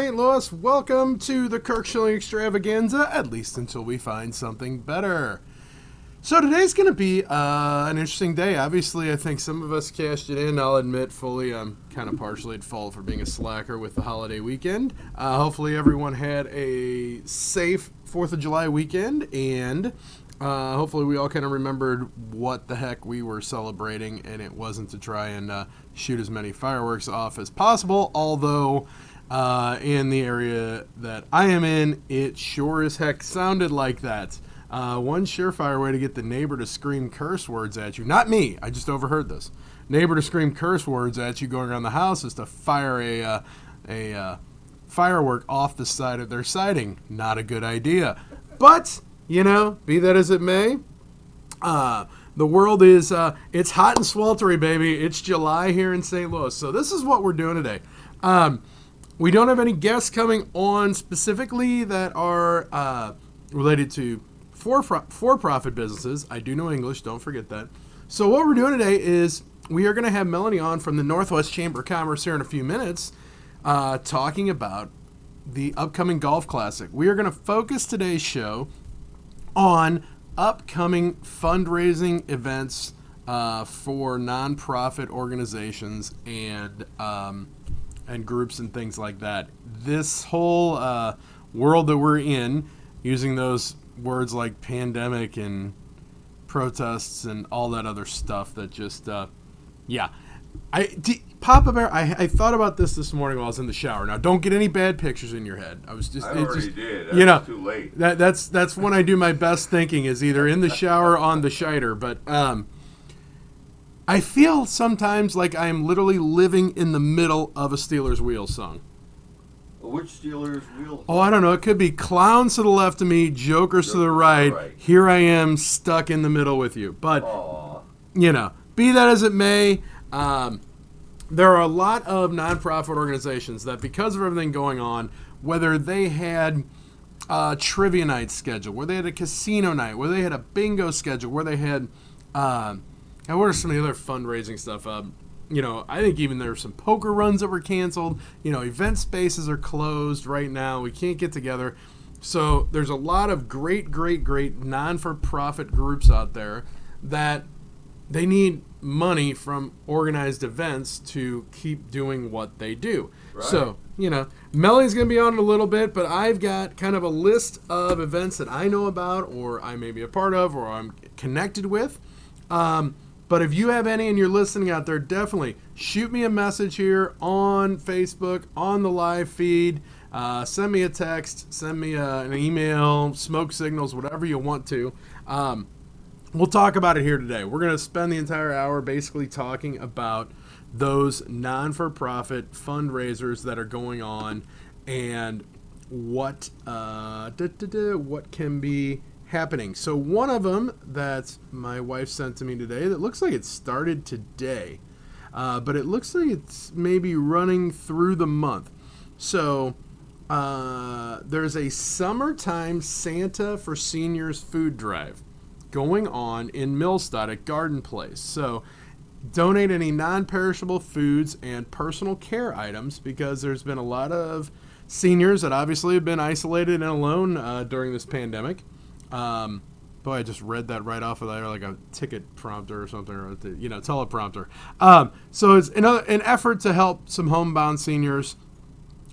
St. Louis, welcome to the Kirk Schilling Extravaganza, at least until we find something better. So today's going to be an interesting day. Obviously, I think some of us cashed it in. I'll admit fully I'm kind of partially at fault for being a slacker with the holiday weekend. Hopefully everyone had a safe 4th of July weekend, and hopefully we all kind of remembered what the heck we were celebrating, and it wasn't to try and shoot as many fireworks off as possible, although in the area that I am in, it sure as heck sounded like that. One surefire way to get the neighbor to scream curse words at you, not me, I just overheard this, neighbor to scream curse words at you going around the house is to fire a firework off the side of their siding. Not a good idea. But, you know, be that as it may, the world is, it's hot and sweltery, baby. It's July here in St. Louis. So this is what we're doing today. We don't have any guests coming on specifically that are related to for-profit businesses. I do know English, don't forget that. So what we're doing today is we are going to have Melanie on from the Northwest Chamber of Commerce here in a few minutes talking about the upcoming Golf Classic. We are going to focus today's show on upcoming fundraising events for nonprofit organizations and groups and things like that. This whole world that we're in, using those words like pandemic and protests and all that other stuff that just, Papa Bear, I thought about this morning while I was in the shower. Now, don't get any bad pictures in your head. I already did. That's too late. That's when I do my best thinking, is either in the shower or on the shiter. But I feel sometimes like I am literally living in the middle of a Steelers Wheels song. Which Steelers Wheels? Oh, I don't know. It could be clowns to the left of me, jokers to the right. Here I am stuck in the middle with you. But, you know, be that as it may, there are a lot of nonprofit organizations that, because of everything going on, whether they had a trivia night scheduled, where they had a casino night, where they had a bingo schedule, where they had, and what are some of the other fundraising stuff? You know, I think even there were some poker runs that were canceled. You know, event spaces are closed right now. We can't get together. So there's a lot of great non-for-profit groups out there that they need money from organized events to keep doing what they do. Right. So, you know, Melanie's going to be on in a little bit, but I've got kind of a list of events that I know about, or I may be a part of, or I'm connected with. But if you have any and you're listening out there, definitely shoot me a message here on Facebook, on the live feed. Send me a text, send me an email, smoke signals, whatever you want to. We'll talk about it here today. We're going to spend the entire hour basically talking about those non-for-profit fundraisers that are going on and what can be happening. So one of them that my wife sent to me today that looks like it started today, but it looks like it's maybe running through the month. So there's a summertime Santa for Seniors food drive going on in Millstadt at Garden Place. So donate any non-perishable foods and personal care items, because there's been a lot of seniors that obviously have been isolated and alone during this pandemic. Boy, I just read that right off of there like a ticket prompter or something, or teleprompter. So it's an effort to help some homebound seniors,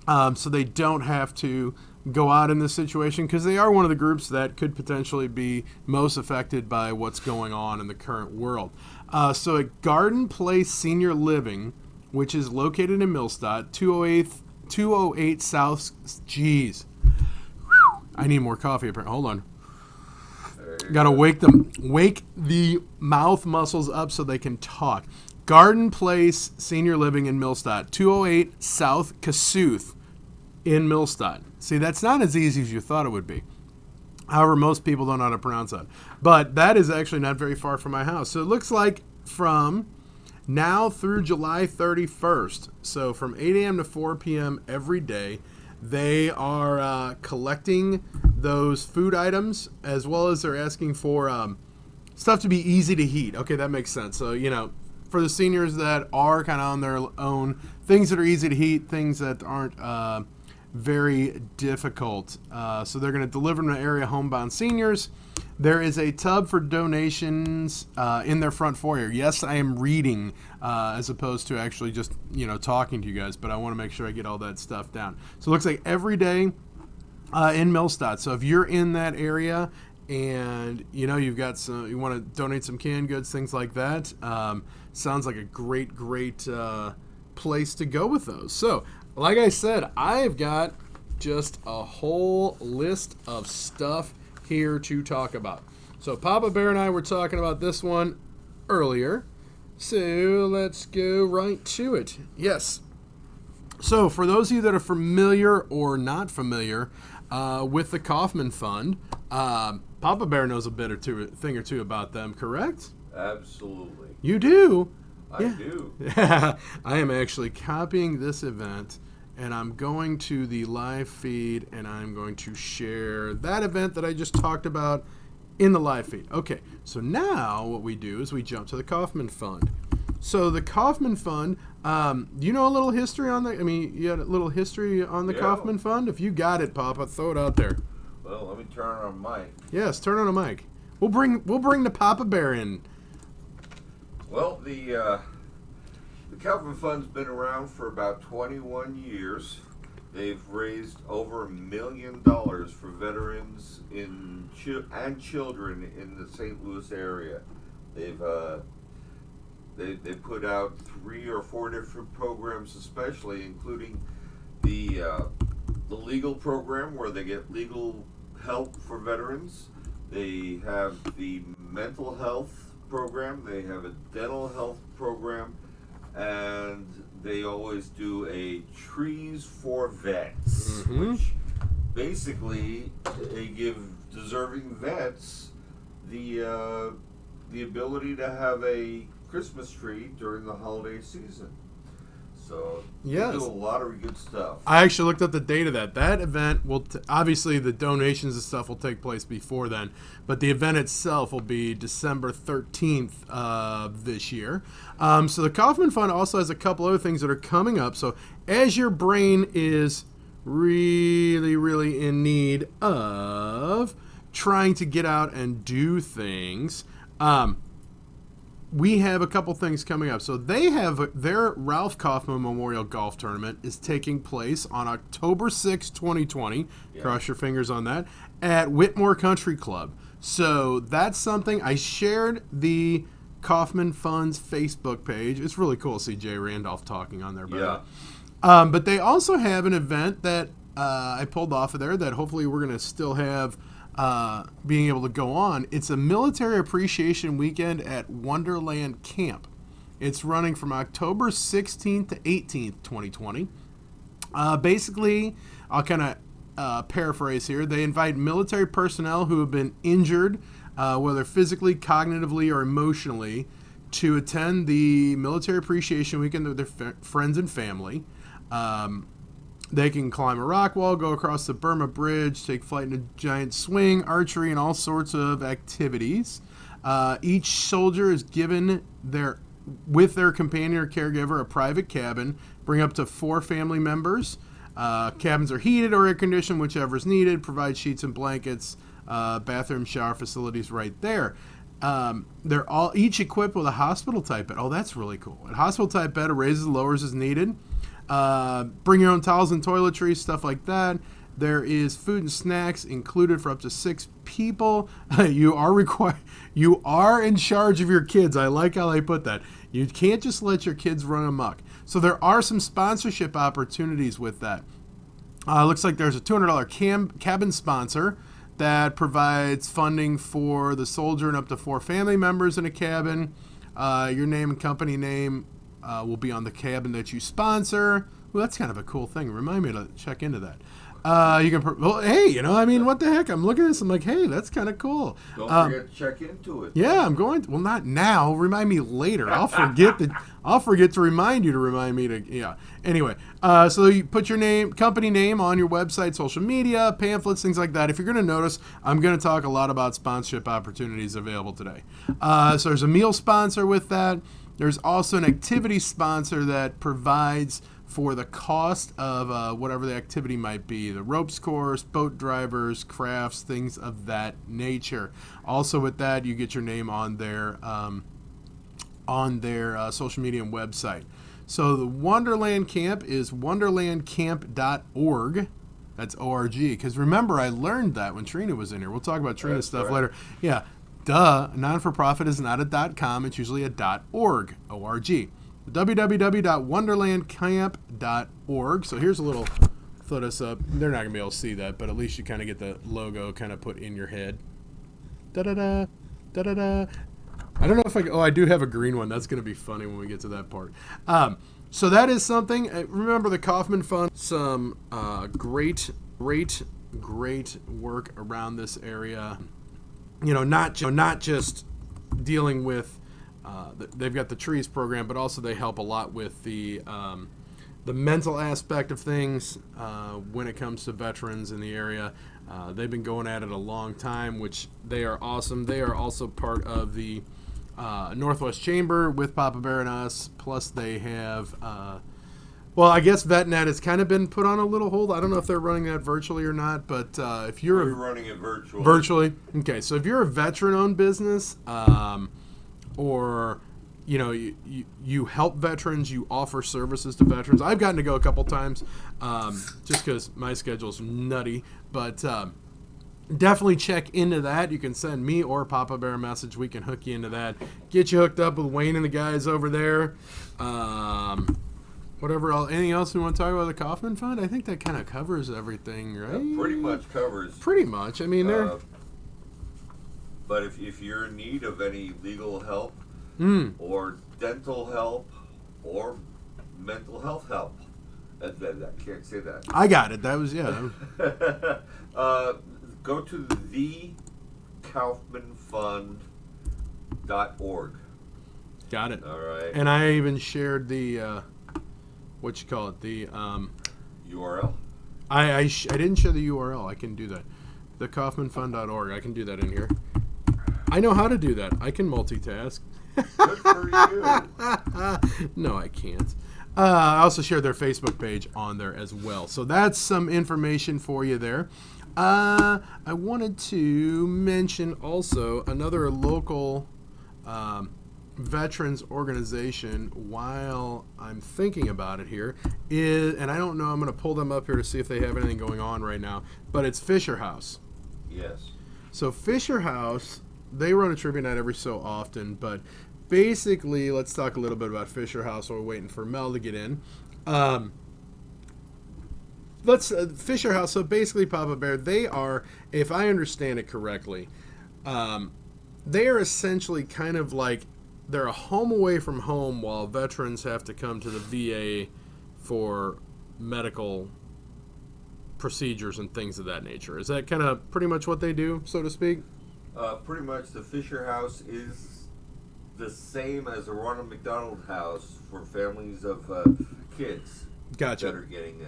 so they don't have to go out in this situation, because they are one of the groups that could potentially be most affected by what's going on in the current world. So at Garden Place Senior Living, which is located in Millstadt, 208 South. Jeez, I need more coffee. Apparently, hold on. Got to wake the mouth muscles up so they can talk. Garden Place Senior Living in Millstadt, 208 South Kossuth in Millstadt. See, that's not as easy as you thought it would be. However, most people don't know how to pronounce that. But that is actually not very far from my house. So it looks like from now through July 31st, so from 8 a.m. to 4 p.m. every day, they are collecting those food items, as well as they're asking for stuff to be easy to heat. Okay, that makes sense. So, you know, for the seniors that are kind of on their own, things that are easy to heat, things that aren't very difficult. So they're going to deliver them to area homebound seniors. There is a tub for donations in their front foyer. Yes, I am reading as opposed to actually just, talking to you guys, but I want to make sure I get all that stuff down. So it looks like every day in Millstadt. So if you're in that area and, you've got you want to donate some canned goods, things like that, sounds like a great place to go with those. So, like I said, I've got just a whole list of stuff here to talk about. So Papa Bear and I were talking about this one earlier. So let's go right to it. Yes. So for those of you that are familiar or not familiar with the Kaufman Fund, Papa Bear knows a thing or two about them, correct? Absolutely. You do? I do. I am actually copying this event, and I'm going to the live feed, and I'm going to share that event that I just talked about in the live feed. Okay, so now what we do is we jump to the Kaufman Fund. So the Kaufman Fund, do you know a little history on that? I mean, you had a little history on the Kaufman Fund? If you got it, Papa, throw it out there. Well, let me turn on mic. Yes, turn on a mic. We'll bring the Papa Bear in. Well, the Kaufman Fund's been around for about 21 years. They've raised over $1 million for veterans and children in the St. Louis area. They've they put out 3 or 4 different programs, especially including the legal program where they get legal help for veterans. They have the mental health program. They have a dental health program, and they always do a Trees for Vets, which basically they give deserving vets the ability to have a Christmas tree during the holiday season. So yes, they do a lot of good stuff. I actually looked up the date of that. That event will obviously the donations and stuff will take place before then, but the event itself will be December 13th of this year. So the Kaufman Fund also has a couple other things that are coming up. So as your brain is really in need of trying to get out and do things, we have a couple things coming up. So they have their Ralph Kaufman Memorial Golf Tournament is taking place on October 6, 2020. Yeah. Cross your fingers on that, at Whitmore Country Club. So that's something. I shared the Kaufman Fund's Facebook page. It's really cool to see Jay Randolph talking on there. Yeah. But they also have an event that I pulled off of there that hopefully we're going to still have being able to go on. It's a military appreciation weekend at Wonderland Camp. It's running from October 16th to 18th, 2020. Basically, I'll kind of paraphrase here. They invite military personnel who have been injured, whether physically, cognitively, or emotionally, to attend the military appreciation weekend with their friends and family. They can climb a rock wall, go across the Burma Bridge, take flight in a giant swing, archery, and all sorts of activities. Each soldier is given with their companion or caregiver a private cabin, bring up to 4 family members. Cabins are heated or air-conditioned, whichever is needed, provide sheets and blankets, bathroom, shower facilities right there. They're all each equipped with a hospital-type bed. Oh, that's really cool. A hospital-type bed raises and lowers as needed. Bring your own towels and toiletries, stuff like that. There is food and snacks included for up to 6 people. You are in charge of your kids. I like how they put that. You can't just let your kids run amok. So there are some sponsorship opportunities with that. Looks like there's a $200 cabin sponsor that provides funding for the soldier and up to 4 family members in a cabin. Your name and company name will be on the cabin that you sponsor. Well, that's kind of a cool thing. Remind me to check into that. You can, what the heck? I'm looking at this. I'm like, hey, that's kind of cool. Don't forget to check into it. Yeah, I'm going to. Well, not now. Remind me later. I'll forget to remind you to remind me to. Yeah. Anyway, so you put your name, company name on your website, social media, pamphlets, things like that. If you're going to notice, I'm going to talk a lot about sponsorship opportunities available today. So there's a meal sponsor with that. There's also an activity sponsor that provides for the cost of whatever the activity might be, the ropes course, boat drivers, crafts, things of that nature. Also with that, you get your name on their social media and website. So the Wonderland Camp is wonderlandcamp.org. That's O-R-G. Because remember, I learned that when Trina was in here. We'll talk about Trina's stuff later. Yeah, duh. Non-for-profit is not a .com. It's usually a .org. O-R-G. www.wonderlandcamp.org. So here's a little, throw this up. They're not going to be able to see that, but at least you kind of get the logo kind of put in your head. Da-da-da, da-da-da. I don't know if I do have a green one. That's going to be funny when we get to that part. So that is something. Remember the Kauffman Fund, some great work around this area. Not just dealing with, they've got the trees program, but also they help a lot with the mental aspect of things when it comes to veterans in the area. They've been going at it a long time, which they are awesome. They are also part of the Northwest Chamber with Papa Bear and us. Plus they have, I guess VetNet has kind of been put on a little hold. I don't know if they're running that virtually or not, but if you're running it virtually. Virtually? Okay, so if you're a veteran-owned business, or you help veterans, you offer services to veterans. I've gotten to go a couple times just because my schedule's nutty, but definitely check into that. You can send me or Papa Bear a message. We can hook you into that. Get you hooked up with Wayne and the guys over there. Whatever else. Anything else we want to talk about the Kauffman Fund? I think that kind of covers everything, right? Pretty much covers. Pretty much. I mean, they're... But if you're in need of any legal help or dental help or mental health help, I can't say that. I got it. That was, yeah. Go to thekaufmanfund.org. Got it. All right. And I even shared the, the URL. I didn't share the URL. I can do that. Thekaufmanfund.org. I can do that in here. I know how to do that. I can multitask. Good for you. No, I can't. I also shared their Facebook page on there as well. So that's some information for you there. I wanted to mention also another local veterans organization while I'm thinking about it here is, and I don't know, I'm going to pull them up here to see if they have anything going on right now, but it's Fisher House. Yes. So Fisher House, they run a trivia night every so often, but basically, let's talk a little bit about Fisher House while we're waiting for Mel to get in. Fisher House, so basically Papa Bear, they are, if I understand it correctly, they are essentially kind of like, they're a home away from home while veterans have to come to the VA for medical procedures and things of that nature. Is that kind of pretty much what they do, so to speak? Pretty much the Fisher House is the same as the Ronald McDonald House for families of kids that are getting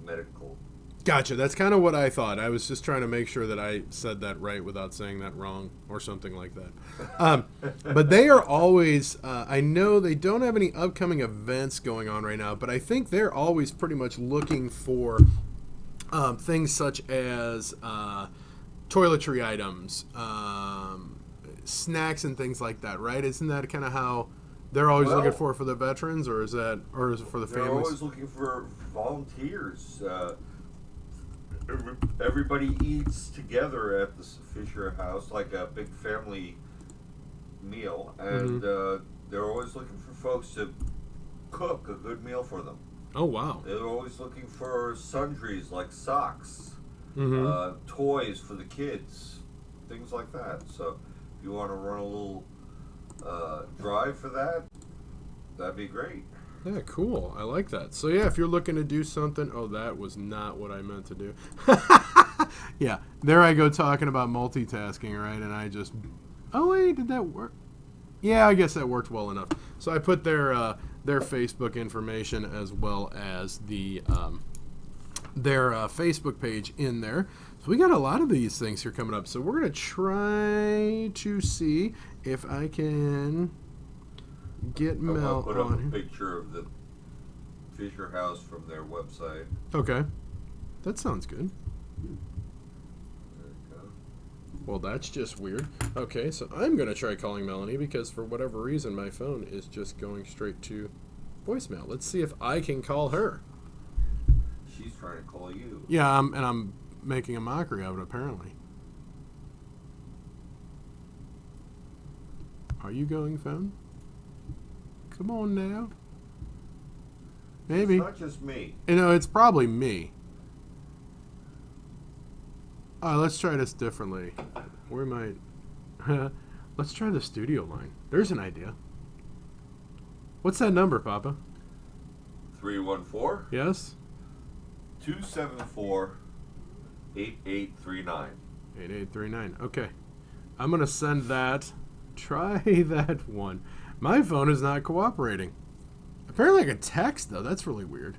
medical. Gotcha. That's kind of what I thought. I was just trying to make sure that I said that right without saying that wrong or something like that. But they are always, I know they don't have any upcoming events going on right now, but I think they're always pretty much looking for things such as toiletry items, snacks and things like that, right? Isn't that kind of how they're always looking for the veterans, or is it for the families? They're always looking for volunteers. Everybody eats together at the Fisher House like a big family meal, and they're always looking for folks to cook a good meal for them. Oh, wow. They're always looking for sundries like socks, toys for the kids, things like that. So if you want to run a little drive for that, that'd be great. Yeah, cool. I like that. So, yeah, if you're looking to do something... Oh, that was not what I meant to do. Yeah, there I go talking about multitasking, right? And I just... Oh, wait, did that work? Yeah, I guess that worked well enough. So I put their Facebook information as well as the their Facebook page in there. So we got a lot of these things here coming up. So we're going to try to see if I can... get Mel put on up a here. picture of the Fisher House from their website. Okay. That sounds good. There you go. Well, that's just weird. Okay, so I'm going to try calling Melanie because for whatever reason my phone is just going straight to voicemail. Let's see if I can call her. She's trying to call you. Yeah, and I'm making a mockery of it, apparently. Are you going, phone? Come on now. Maybe. It's not just me. You know, it's probably me. Let's try this differently. Where might... Let's try the studio line. There's an idea. What's that number, Papa? 314 Yes? 274 8839. 8839. Okay. I'm going to send that. Try that one. My phone is not cooperating. Apparently I can text, though. That's really weird.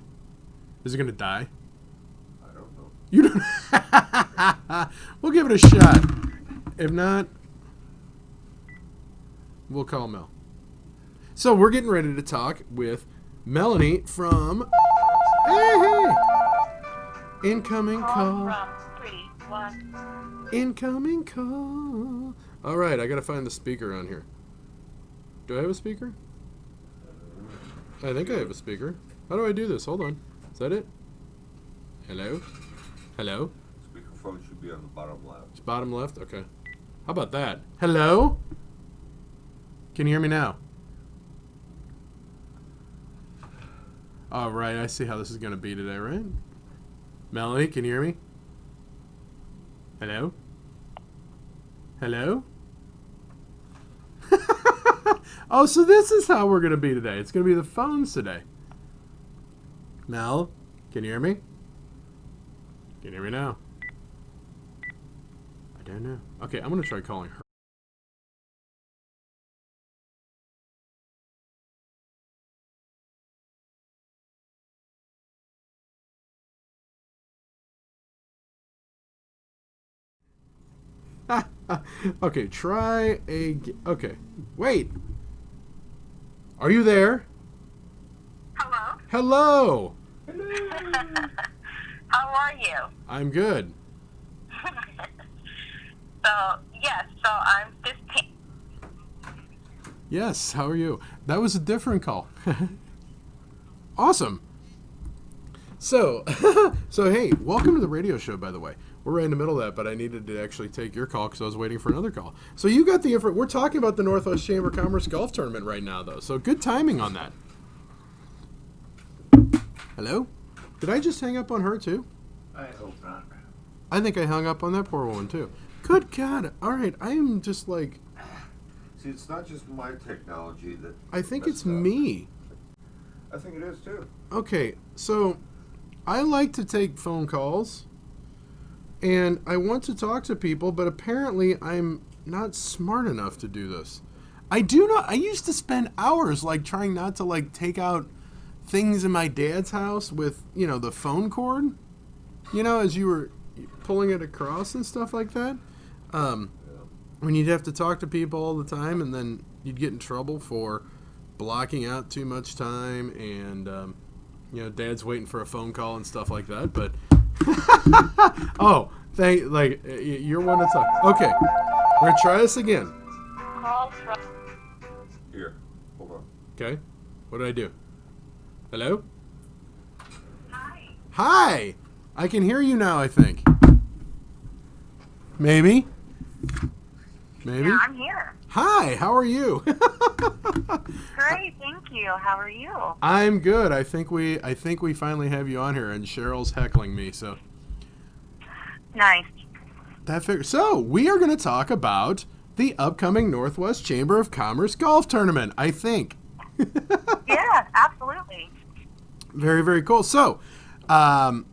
Is it going to die? I don't know. You don't... We'll give it a shot. If not, we'll call Mel. So we're getting ready to talk with Melanie from... Hey! Incoming call. Incoming call. All right, I got to find the speaker on here. Do I have a speaker? I think I have a speaker. How do I do this? Hold on. Is that it? Hello? Hello? Speakerphone should be on the bottom left. It's bottom left? Okay. How about that? Hello? Can you hear me now? All right, I see how this is going to be today, right? Melanie, can you hear me? Hello? Hello? Oh, so this is how we're going to be today. It's going to be the phones today. Mel, can you hear me? Can you hear me now? I don't know. Okay, I'm going to try calling her. Okay, try okay, wait. Are you there? Hello. Hello. How are you? I'm good. So I'm 15. Yes, how are you? That was a different call. Awesome. So, hey, welcome to the radio show, by the way. We're right in the middle of that, but I needed to actually take your call because I was waiting for another call. So you got the info. We're talking about the Northwest Chamber of Commerce Golf Tournament right now, though. So good timing on that. Hello? Did I just hang up on her, too? I hope not. I think I hung up on that poor woman, too. Good God. All right, I am just like... See, it's not just my technology that... I think it's messed up. me. I think it is, too. Okay, so I like to take phone calls, and I want to talk to people, but apparently I'm not smart enough to do this. I used to spend hours, like, trying not to, like, take out things in my dad's house with, you know, the phone cord, you know, as you were pulling it across and stuff like that. When you'd have to talk to people all the time, and then you'd get in trouble for blocking out too much time, and you know, Dad's waiting for a phone call and stuff like that. But oh, you're one to talk. Okay, we're gonna try this again. Call from... Here, hold on. Okay, what did I do? Hello? Hi. Hi, I can hear you now. I think. Maybe. Yeah, I'm here. Hi, how are you? Great, thank you. How are you? I'm good. I think we finally have you on here, and Cheryl's heckling me. So Nice. So we are going to talk about the upcoming Northwest Chamber of Commerce Golf Tournament. I think. Yeah, absolutely. Very, very cool. So,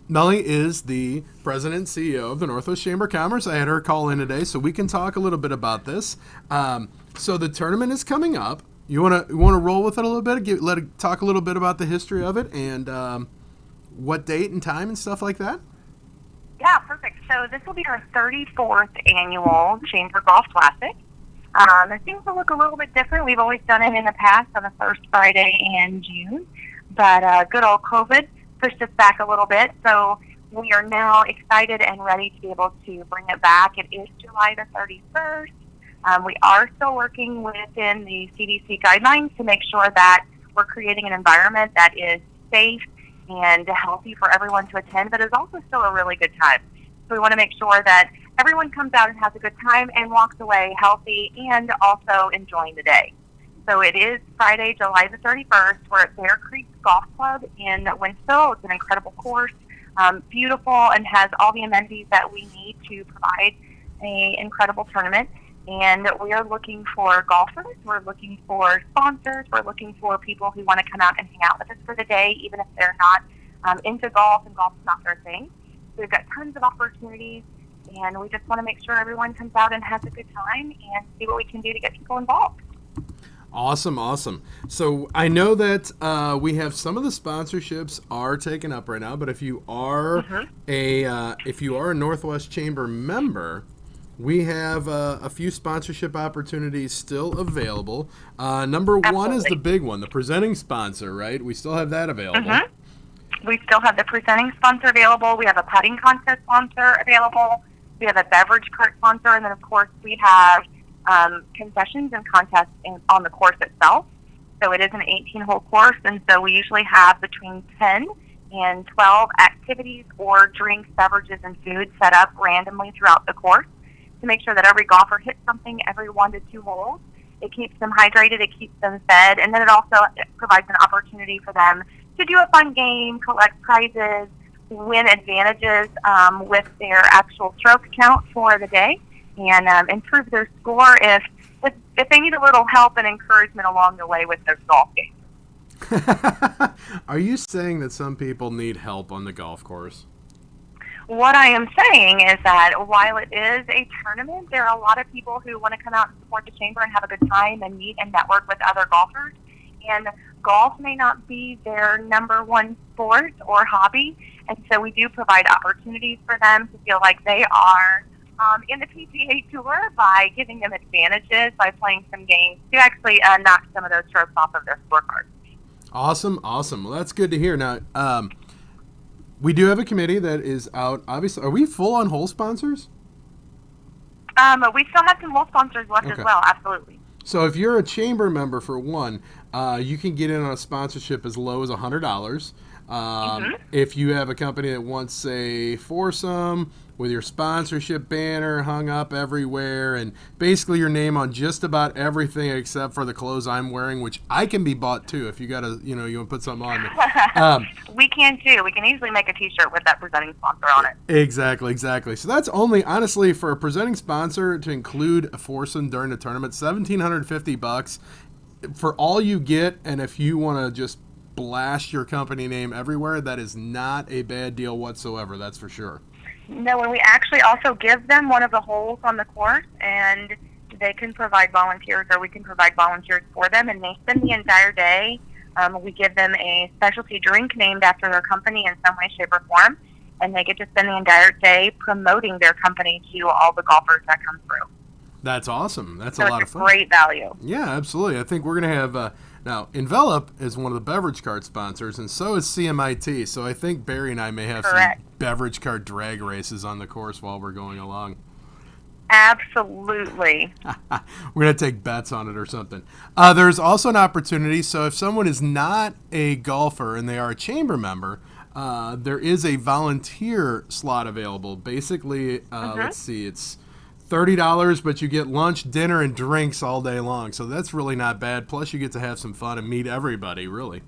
Melanie is the president and CEO of the Northwest Chamber of Commerce. I had her call in today, so we can talk a little bit about this. So the tournament is coming up. You want to roll with it a little bit? Talk a little bit about the history of it and what date and time and stuff like that. Yeah, perfect. So this will be our 34th annual Chamber Golf Classic. Things will look a little bit different. We've always done it in the past on the first Friday in June. but good old COVID pushed us back a little bit. So we are now excited and ready to be able to bring it back. It is July the 31st. We are still working within the CDC guidelines to make sure that we're creating an environment that is safe and healthy for everyone to attend, but is also still a really good time. So we want to make sure that everyone comes out and has a good time and walks away healthy and also enjoying the day. So it is Friday, July the 31st. We're at Bear Creek Golf Club in Winsville. It's an incredible course, beautiful, and has all the amenities that we need to provide an incredible tournament. And we are looking for golfers. We're looking for sponsors. We're looking for people who want to come out and hang out with us for the day, even if they're not into golf and golf is not their thing. So we've got tons of opportunities, and we just want to make sure everyone comes out and has a good time and see what we can do to get people involved. Awesome, awesome. So I know that we have some of the sponsorships are taken up right now, but if you are a Northwest Chamber member, we have a few sponsorship opportunities still available. Number one is the big one, the presenting sponsor, right? We still have that available. We still have the presenting sponsor available. We have a putting contest sponsor available. We have a beverage cart sponsor, and then of course we have concessions and contests on the course itself. So it is an 18-hole course, and so we usually have between 10 and 12 activities or drinks, beverages, and food set up randomly throughout the course to make sure that every golfer hits something every 1 to 2 holes. It keeps them hydrated, it keeps them fed, and then it also provides an opportunity for them to do a fun game, collect prizes, win advantages with their actual stroke count for the day, and improve their score if they need a little help and encouragement along the way with their golf game. Are you saying that some people need help on the golf course? What I am saying is that while it is a tournament, there are a lot of people who want to come out and support the chamber and have a good time and meet and network with other golfers. And golf may not be their number one sport or hobby, and so we do provide opportunities for them to feel like they are in the PGA Tour by giving them advantages by playing some games to actually knock some of those strokes off of their scorecards. Awesome. Well, that's good to hear. Now, we do have a committee that is out. Obviously, are we full on hole sponsors? We still have some hole sponsors left as well, absolutely. So if you're a chamber member, for one, you can get in on a sponsorship as low as $100. If you have a company that wants a foursome with your sponsorship banner hung up everywhere and basically your name on just about everything except for the clothes I'm wearing, which I can be bought too if you got to, you want to put something on me. We can too. We can easily make a t-shirt with that presenting sponsor on it. Exactly. So that's only, honestly, for a presenting sponsor to include a foursome during the tournament, $1,750 for all you get. And if you want to just blast your company name everywhere, that is not a bad deal whatsoever. That's for sure. No, and we actually also give them one of the holes on the course, and they can provide volunteers, or we can provide volunteers for them, and they spend the entire day. We give them a specialty drink named after their company in some way, shape, or form, and they get to spend the entire day promoting their company to all the golfers that come through. That's awesome. That's a lot of fun. It's a great value. Yeah, absolutely. I think we're going to have now, Envelop is one of the beverage cart sponsors, and so is CMIT. So I think Barry and I may have some beverage cart drag races on the course while we're going along. Absolutely. We're going to take bets on it or something. There's also an opportunity. So if someone is not a golfer and they are a chamber member, there is a volunteer slot available. Basically, let's see, it's $30, but you get lunch, dinner, and drinks all day long. So that's really not bad. Plus, you get to have some fun and meet everybody, really.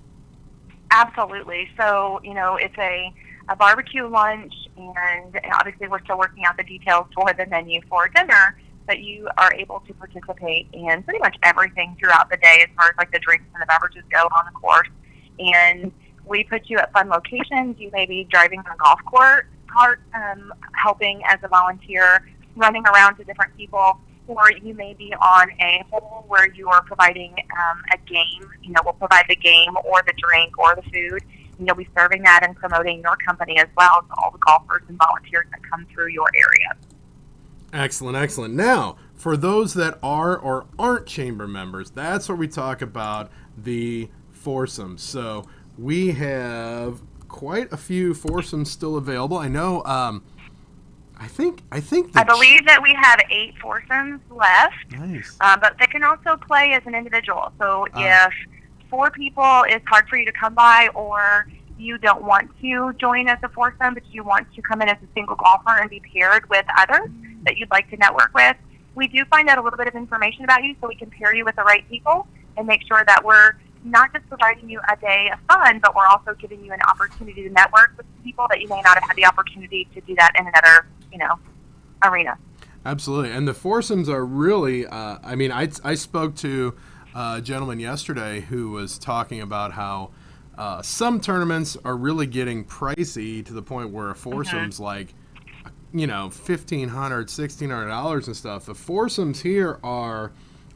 Absolutely. So, it's a barbecue lunch, and obviously we're still working out the details for the menu for dinner, but you are able to participate in pretty much everything throughout the day as far as like the drinks and the beverages go on the course. And we put you at fun locations. You may be driving on a golf cart, helping as a volunteer, running around to different people, or you may be on a hole where you are providing a game. We'll provide the game or the drink or the food, and you'll be serving that and promoting your company as well to all the golfers and volunteers that come through your area. Excellent. Now, for those that are or aren't chamber members, that's where we talk about the foursomes. So we have quite a few foursomes still available. I know. I think. I believe that we have 8 foursomes left. Nice. But they can also play as an individual. So if 4 people is hard for you to come by, or you don't want to join as a foursome, but you want to come in as a single golfer and be paired with others that you'd like to network with, we do find out a little bit of information about you so we can pair you with the right people and make sure that we're not just providing you a day of fun, but we're also giving you an opportunity to network with people that you may not have had the opportunity to do that in another, arena. Absolutely. And the foursomes are really, I spoke to a gentleman yesterday who was talking about how some tournaments are really getting pricey to the point where a foursome's like, $1,500, $1,600 and stuff. The foursomes here are,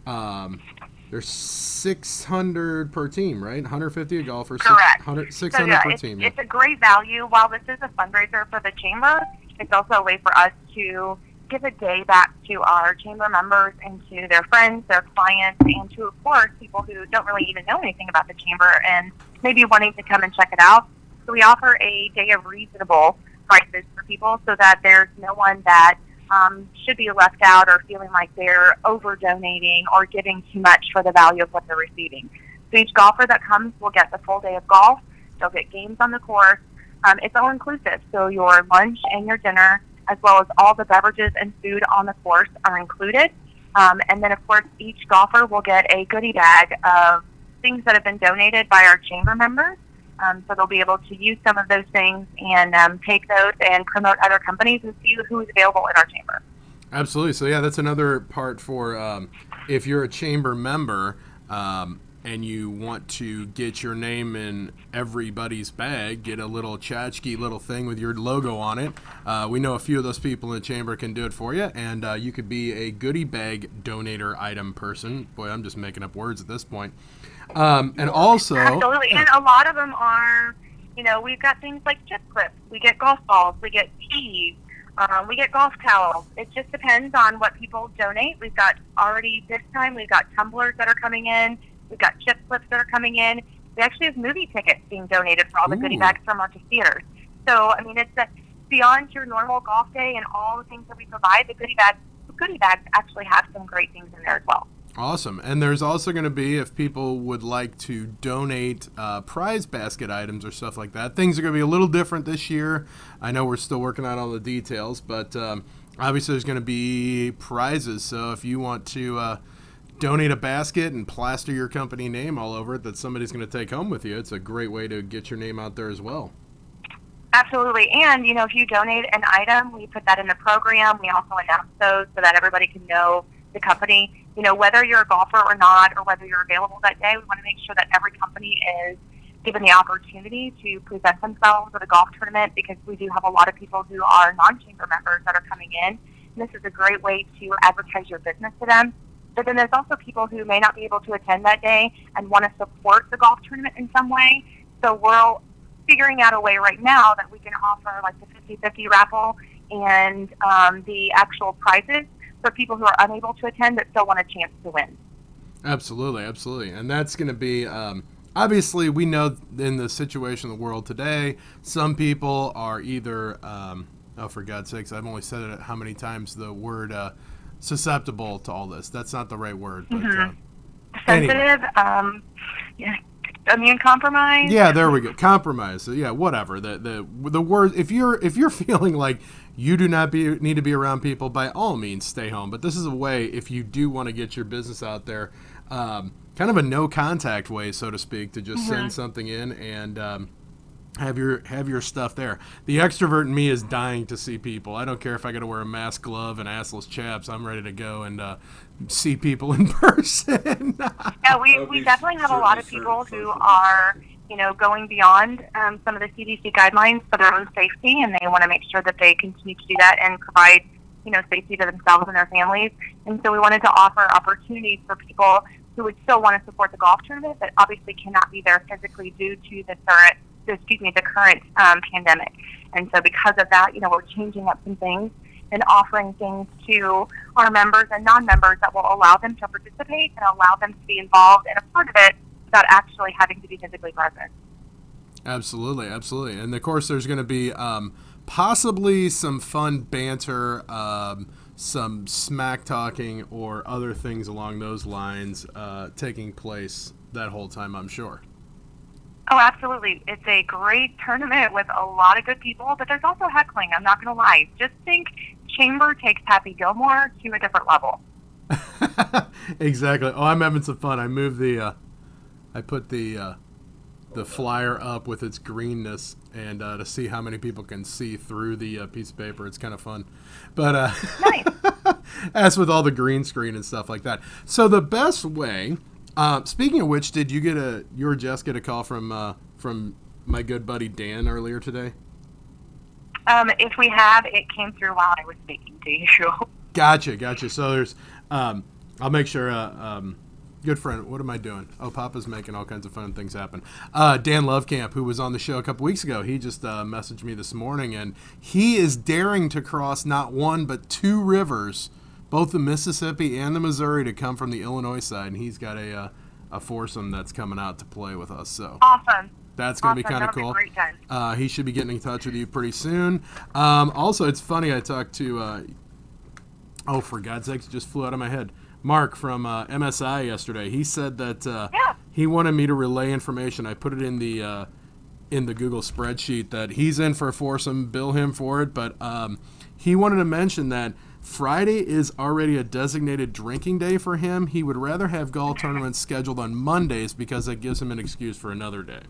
they're $600 per team, right? $150 a golfer. Correct. $600 per team. It's a great value. While this is a fundraiser for the chamber, it's also a way for us to give a day back to our chamber members and to their friends, their clients, and to, of course, people who don't really even know anything about the chamber and maybe wanting to come and check it out. So we offer a day of reasonable prices for people so that there's no one that should be left out or feeling like they're over-donating or giving too much for the value of what they're receiving. So each golfer that comes will get the full day of golf. They'll get games on the course. It's all-inclusive, so your lunch and your dinner, as well as all the beverages and food on the course, are included. And then, of course, each golfer will get a goodie bag of things that have been donated by our chamber members. So they'll be able to use some of those things and take those and promote other companies and see who is available in our chamber. Absolutely. So, yeah, that's another part for if you're a chamber member and you want to get your name in everybody's bag, get a little tchotchke little thing with your logo on it. We know a few of those people in the chamber can do it for you, and you could be a goodie bag donator item person. Boy, I'm just making up words at this point. And also... Absolutely, and a lot of them are, we've got things like chip clips, we get golf balls, we get tees, we get golf towels. It just depends on what people donate. We've got this time, we've got tumblers that are coming in. We've got chip clips that are coming in. We actually have movie tickets being donated for all the goodie bags from our theaters. So, it's beyond your normal golf day and all the things that we provide. The goodie bags actually have some great things in there as well. Awesome. And there's also going to be, if people would like to donate prize basket items or stuff like that, things are going to be a little different this year. I know we're still working on all the details, but obviously there's going to be prizes. So if you want to donate a basket and plaster your company name all over it that somebody's going to take home with you, it's a great way to get your name out there as well. Absolutely. And, if you donate an item, we put that in the program. We also announce those so that everybody can know the company. Whether you're a golfer or not, or whether you're available that day, we want to make sure that every company is given the opportunity to present themselves at a golf tournament, because we do have a lot of people who are non-chamber members that are coming in. And this is a great way to advertise your business to them. But then there's also people who may not be able to attend that day and want to support the golf tournament in some way. So we're figuring out a way right now that we can offer like the 50-50 raffle and the actual prizes for people who are unable to attend but still want a chance to win. Absolutely, absolutely. And that's going to be, obviously we know in the situation of the world today, some people are either, for God's sakes, I've only said it how many times, the word susceptible to all this. That's not the right word. But, sensitive, anyway. Immune compromised. Yeah, there we go. Compromise. Yeah, whatever. The word. If you're feeling like you do not need to be around people, by all means, stay home. But this is a way, if you do want to get your business out there, kind of a no contact way, so to speak, to just send something in and have your stuff there. The extrovert in me is dying to see people. I don't care if I got to wear a mask, glove, and assless chaps. I'm ready to go and see people in person. Yeah, we definitely have a lot of people who are, going beyond some of the CDC guidelines for their own safety, and they want to make sure that they continue to do that and provide, safety to themselves and their families. And so we wanted to offer opportunities for people who would still want to support the golf tournament, but obviously cannot be there physically due to the current pandemic. And so because of that, we're changing up some things and offering things to our members and non-members that will allow them to participate and allow them to be involved and a part of it without actually having to be physically present. Absolutely, absolutely. And of course, there's going to be possibly some fun banter, some smack talking, or other things along those lines taking place that whole time, I'm sure. Oh, absolutely. It's a great tournament with a lot of good people, but there's also heckling. I'm not going to lie. Just think Chamber takes Happy Gilmore to a different level. Exactly. Oh, I'm having some fun. I moved I put the flyer up with its greenness and to see how many people can see through the piece of paper. It's kind of fun. But Nice. as with all the green screen and stuff like that. So the best way, speaking of which, did you or Jess get a call from my good buddy Dan earlier today? If we have, it came through while I was speaking to you. Gotcha. So there's, I'll make sure, good friend, what am I doing? Oh, Papa's making all kinds of fun things happen. Dan Lovecamp, who was on the show a couple weeks ago, he just messaged me this morning, and he is daring to cross not one but two rivers, both the Mississippi and the Missouri, to come from the Illinois side, and he's got a foursome that's coming out to play with us. So Awesome. that's going to be kind of cool. Great time. He should be getting in touch with you pretty soon. Also, it's funny, I talked to, oh, for God's sakes, it just flew out of my head. Mark from MSI yesterday. He said that he wanted me to relay information. I put it in the Google spreadsheet that he's in for a foursome, bill him for it. But he wanted to mention that Friday is already a designated drinking day for him. He would rather have golf tournaments scheduled on Mondays because that gives him an excuse for another day.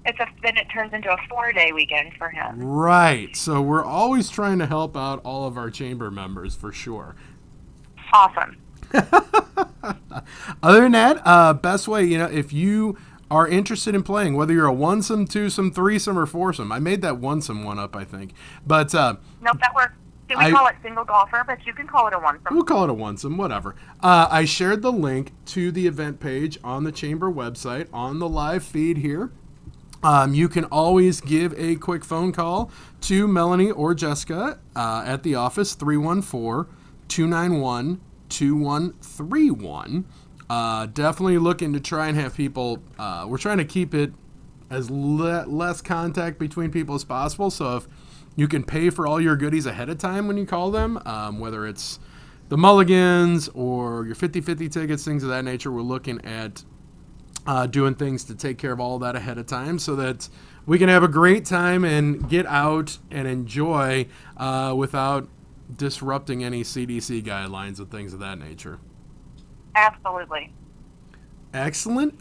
Then it turns into a 4-day weekend for him. Right. So we're always trying to help out all of our chamber members for sure. Awesome. Other than that, best way, if you are interested in playing, whether you're a one-some, two-some, threesome, or foursome. I made that one-some one up, I think. But nope, that works. We call it single golfer, but you can call it a one-some. We'll call it a one-some, whatever. I shared the link to the event page on the Chamber website on the live feed here. You can always give a quick phone call to Melanie or Jessica at the office, 314-291-2131. Definitely looking to try and have people, we're trying to keep it as less contact between people as possible. So if you can pay for all your goodies ahead of time when you call them, whether it's the mulligans or your 50-50 tickets, things of that nature, we're looking at doing things to take care of all that ahead of time so that we can have a great time and get out and enjoy without disrupting any CDC guidelines and things of that nature. Absolutely. Excellent.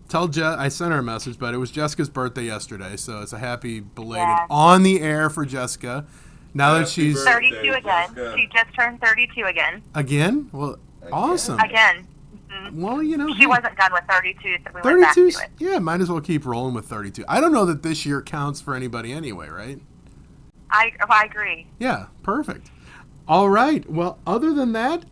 Tell Jess, I sent her a message, but it was Jessica's birthday yesterday, so it's a happy belated on the air for Jessica. Now that she's 32 again. Jessica. She just turned 32 again. Again? Well, awesome. Again. Well, She wasn't done with 32, so we went back to 32. it. Yeah, might as well keep rolling with 32. I don't know that this year counts for anybody anyway, right? I agree. Yeah, perfect. All right. Well, other than that,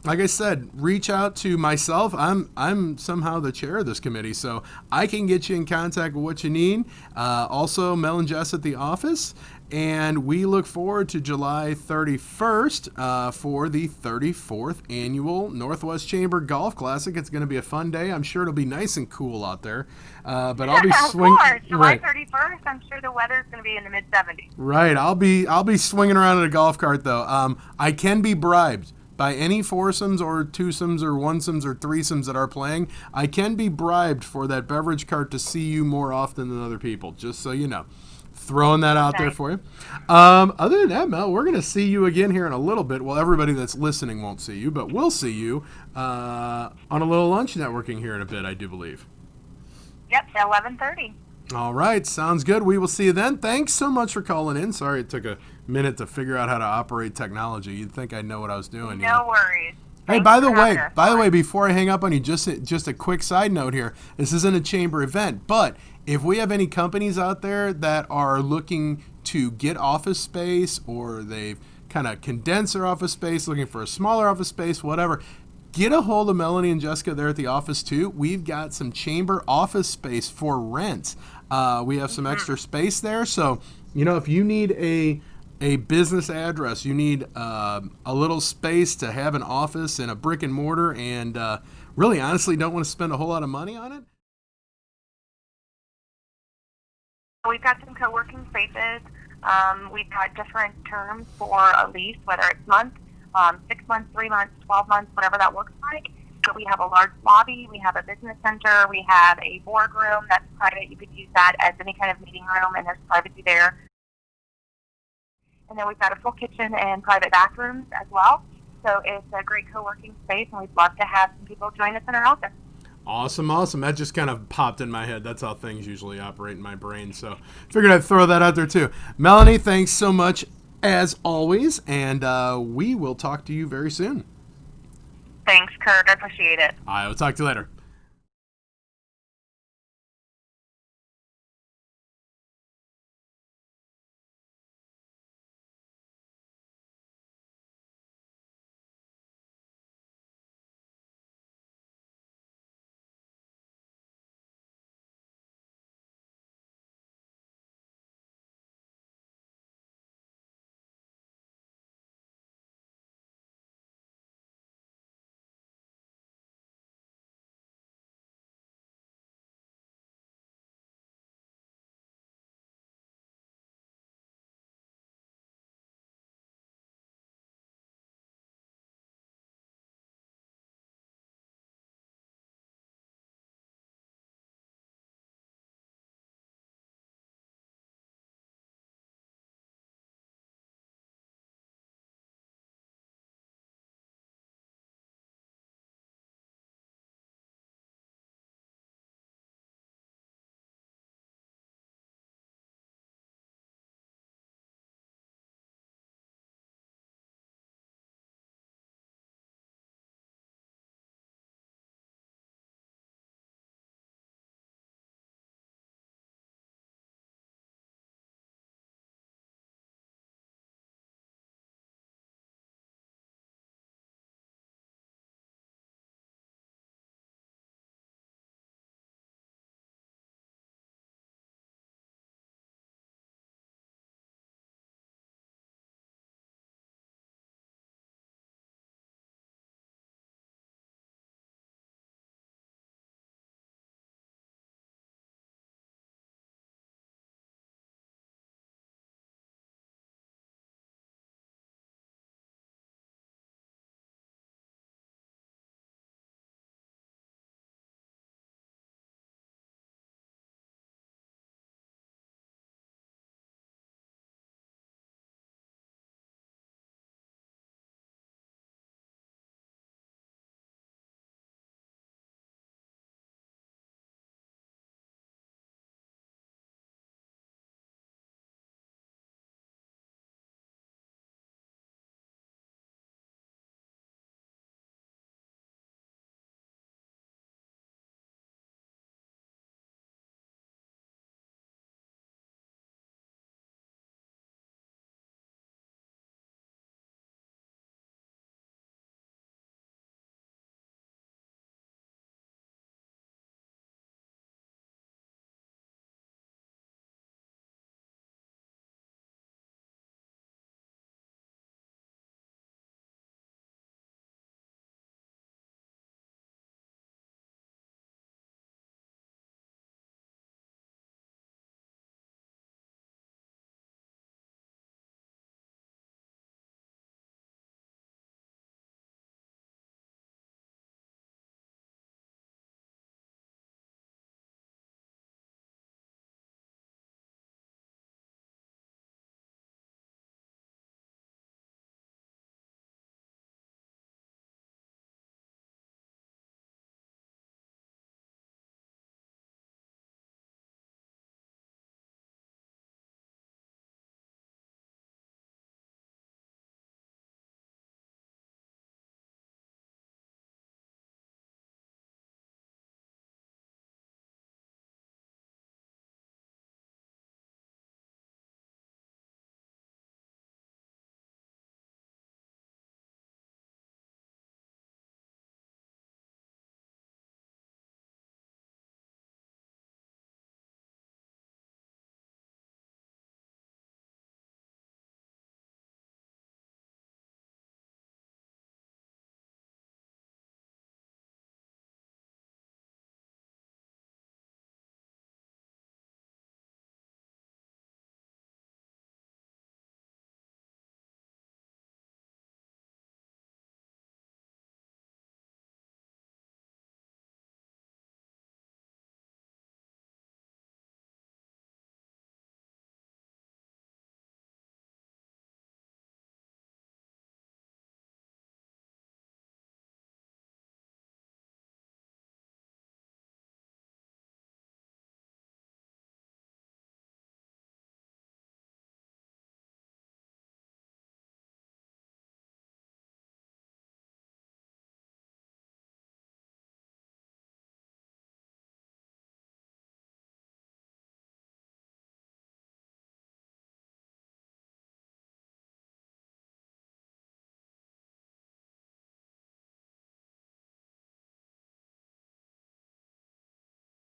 like I said, reach out to myself. I'm somehow the chair of this committee, so I can get you in contact with what you need. Also, Mel and Jess at the office. And we look forward to July 31st for the 34th annual Northwest Chamber Golf Classic. It's going to be a fun day. I'm sure it'll be nice and cool out there. But I'll be swinging. Of course, July 31st. I'm sure the weather's going to be in the mid-70s. Right. I'll be swinging around in a golf cart though. I can be bribed by any foursomes or twosomes or onesomes or threesomes that are playing. I can be bribed for that beverage cart to see you more often than other people. Just so you know. Throwing that out there for you. Other than that, Mel, we're going to see you again here in a little bit. Well, everybody that's listening won't see you, but we'll see you on a little lunch networking here in a bit, I do believe. Yep, 11:30. All right, sounds good. We will see you then. Thanks so much for calling in. Sorry it took a minute to figure out how to operate technology. You'd think I know what I was doing. No worries. Hey, by the way, before I hang up on you, just a quick side note here. This isn't a chamber event, but if we have any companies out there that are looking to get office space or they've kind of condensed their office space, looking for a smaller office space, whatever, get a hold of Melanie and Jessica there at the office too. We've got some chamber office space for rent. We have some extra space there. So, if you need a business address, you need a little space to have an office and a brick and mortar and really honestly don't want to spend a whole lot of money on it, we've got some co-working spaces. We've got different terms for a lease, whether it's month, 6 months, 3 months, 12 months, whatever that looks like. So we have a large lobby, we have a business center, we have a boardroom that's private. You could use that as any kind of meeting room, and there's privacy there. And then we've got a full kitchen and private bathrooms as well. So it's a great co-working space, and we'd love to have some people join us in our office. Awesome, awesome. That just kind of popped in my head. That's how things usually operate in my brain. So figured I'd throw that out there too. Melanie, thanks so much as always, and we will talk to you very soon. Thanks, Kurt. I appreciate it. I will talk to you later.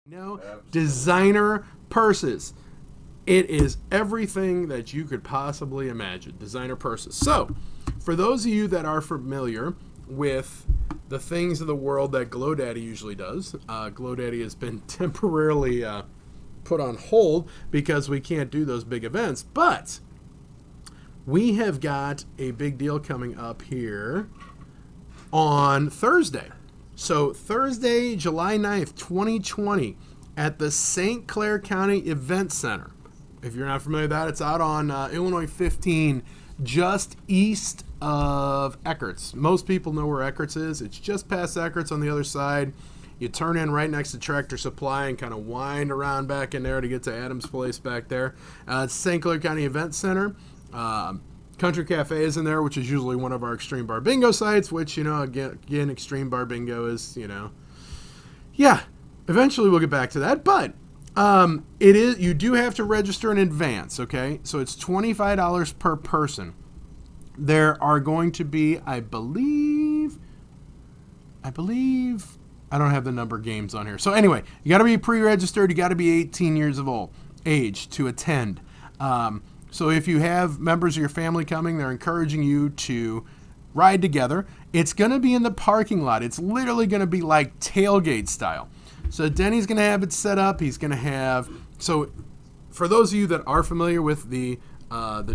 Absolutely. Designer purses. It is everything that you could possibly imagine. Designer purses. So, for those of you that are familiar with the things of the world that GloDaddy usually does, GloDaddy has been temporarily put on hold because we can't do those big events. But we have got a big deal coming up here on Thursday. So Thursday, July 9th, 2020, at the St. Clair County Event Center. If you're not familiar with that, it's out on Illinois 15, just east of Eckert's. Most people know where Eckert's is. It's just past Eckert's on the other side. You turn in right next to Tractor Supply and kind of wind around back in there to get to Adam's Place back there. It's St. Clair County Event Center. Country Cafe is in there, which is usually one of our Extreme Bar Bingo sites, which, again, Extreme Bar Bingo is, yeah, eventually we'll get back to that. But you do have to register in advance, okay? So it's $25 per person. There are going to be, I believe, I don't have the number of games on here. So anyway, you got to be pre-registered. You got to be 18 years of age to attend. So if you have members of your family coming, they're encouraging you to ride together. It's going to be in the parking lot. It's literally going to be like tailgate style. So Denny's going to have it set up. He's going to have... So for those of you that are familiar with the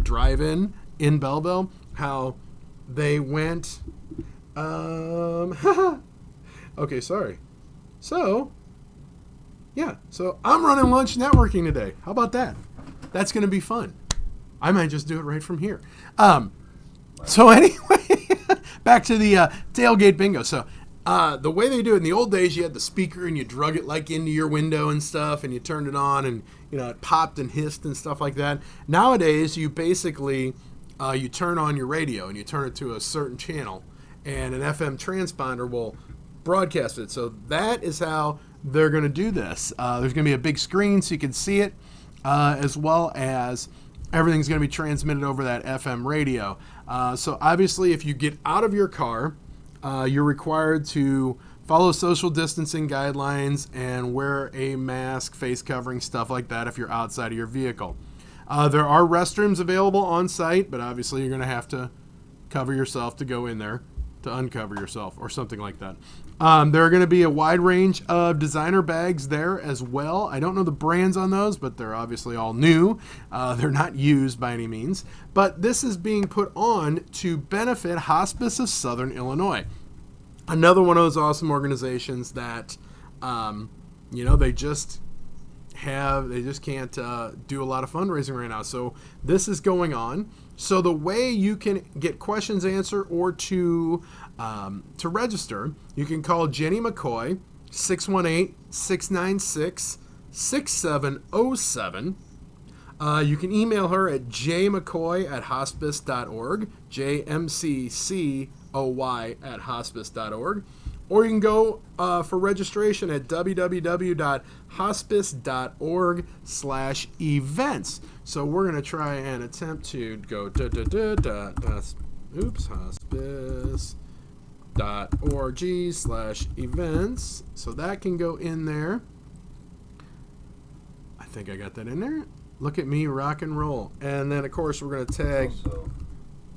drive-in in Belleville, how they went... okay, sorry. So, yeah. So I'm running lunch networking today. How about that? That's going to be fun. I might just do it right from here. So anyway, back to the tailgate bingo. So the way they do it in the old days, you had the speaker and you drug it like into your window and stuff, and you turned it on, and it popped and hissed and stuff like that. Nowadays, you basically you turn on your radio and you turn it to a certain channel, and an FM transponder will broadcast it. So that is how they're going to do this. There's going to be a big screen so you can see it, as well as everything's going to be transmitted over that FM radio. So obviously, if you get out of your car, you're required to follow social distancing guidelines and wear a mask, face covering, stuff like that if you're outside of your vehicle. There are restrooms available on site, but obviously you're going to have to cover yourself to go in there, to uncover yourself or something like that. There are going to be a wide range of designer bags there as well. I don't know the brands on those, but they're obviously all new. They're not used by any means. But this is being put on to benefit Hospice of Southern Illinois. Another one of those awesome organizations that, they just can't do a lot of fundraising right now. So this is going on. So the way you can get questions answered or to register, you can call Jenny McCoy, 618-696-6707. You can email her at jmccoy@hospice.org, jmccoy@hospice.org. Or you can go for registration at www.hospice.org/events. So we're going to try and attempt to go hospice.org/events. So that can go in there. I think I got that in there. Look at me rock and roll. And then, of course, we're going to tag...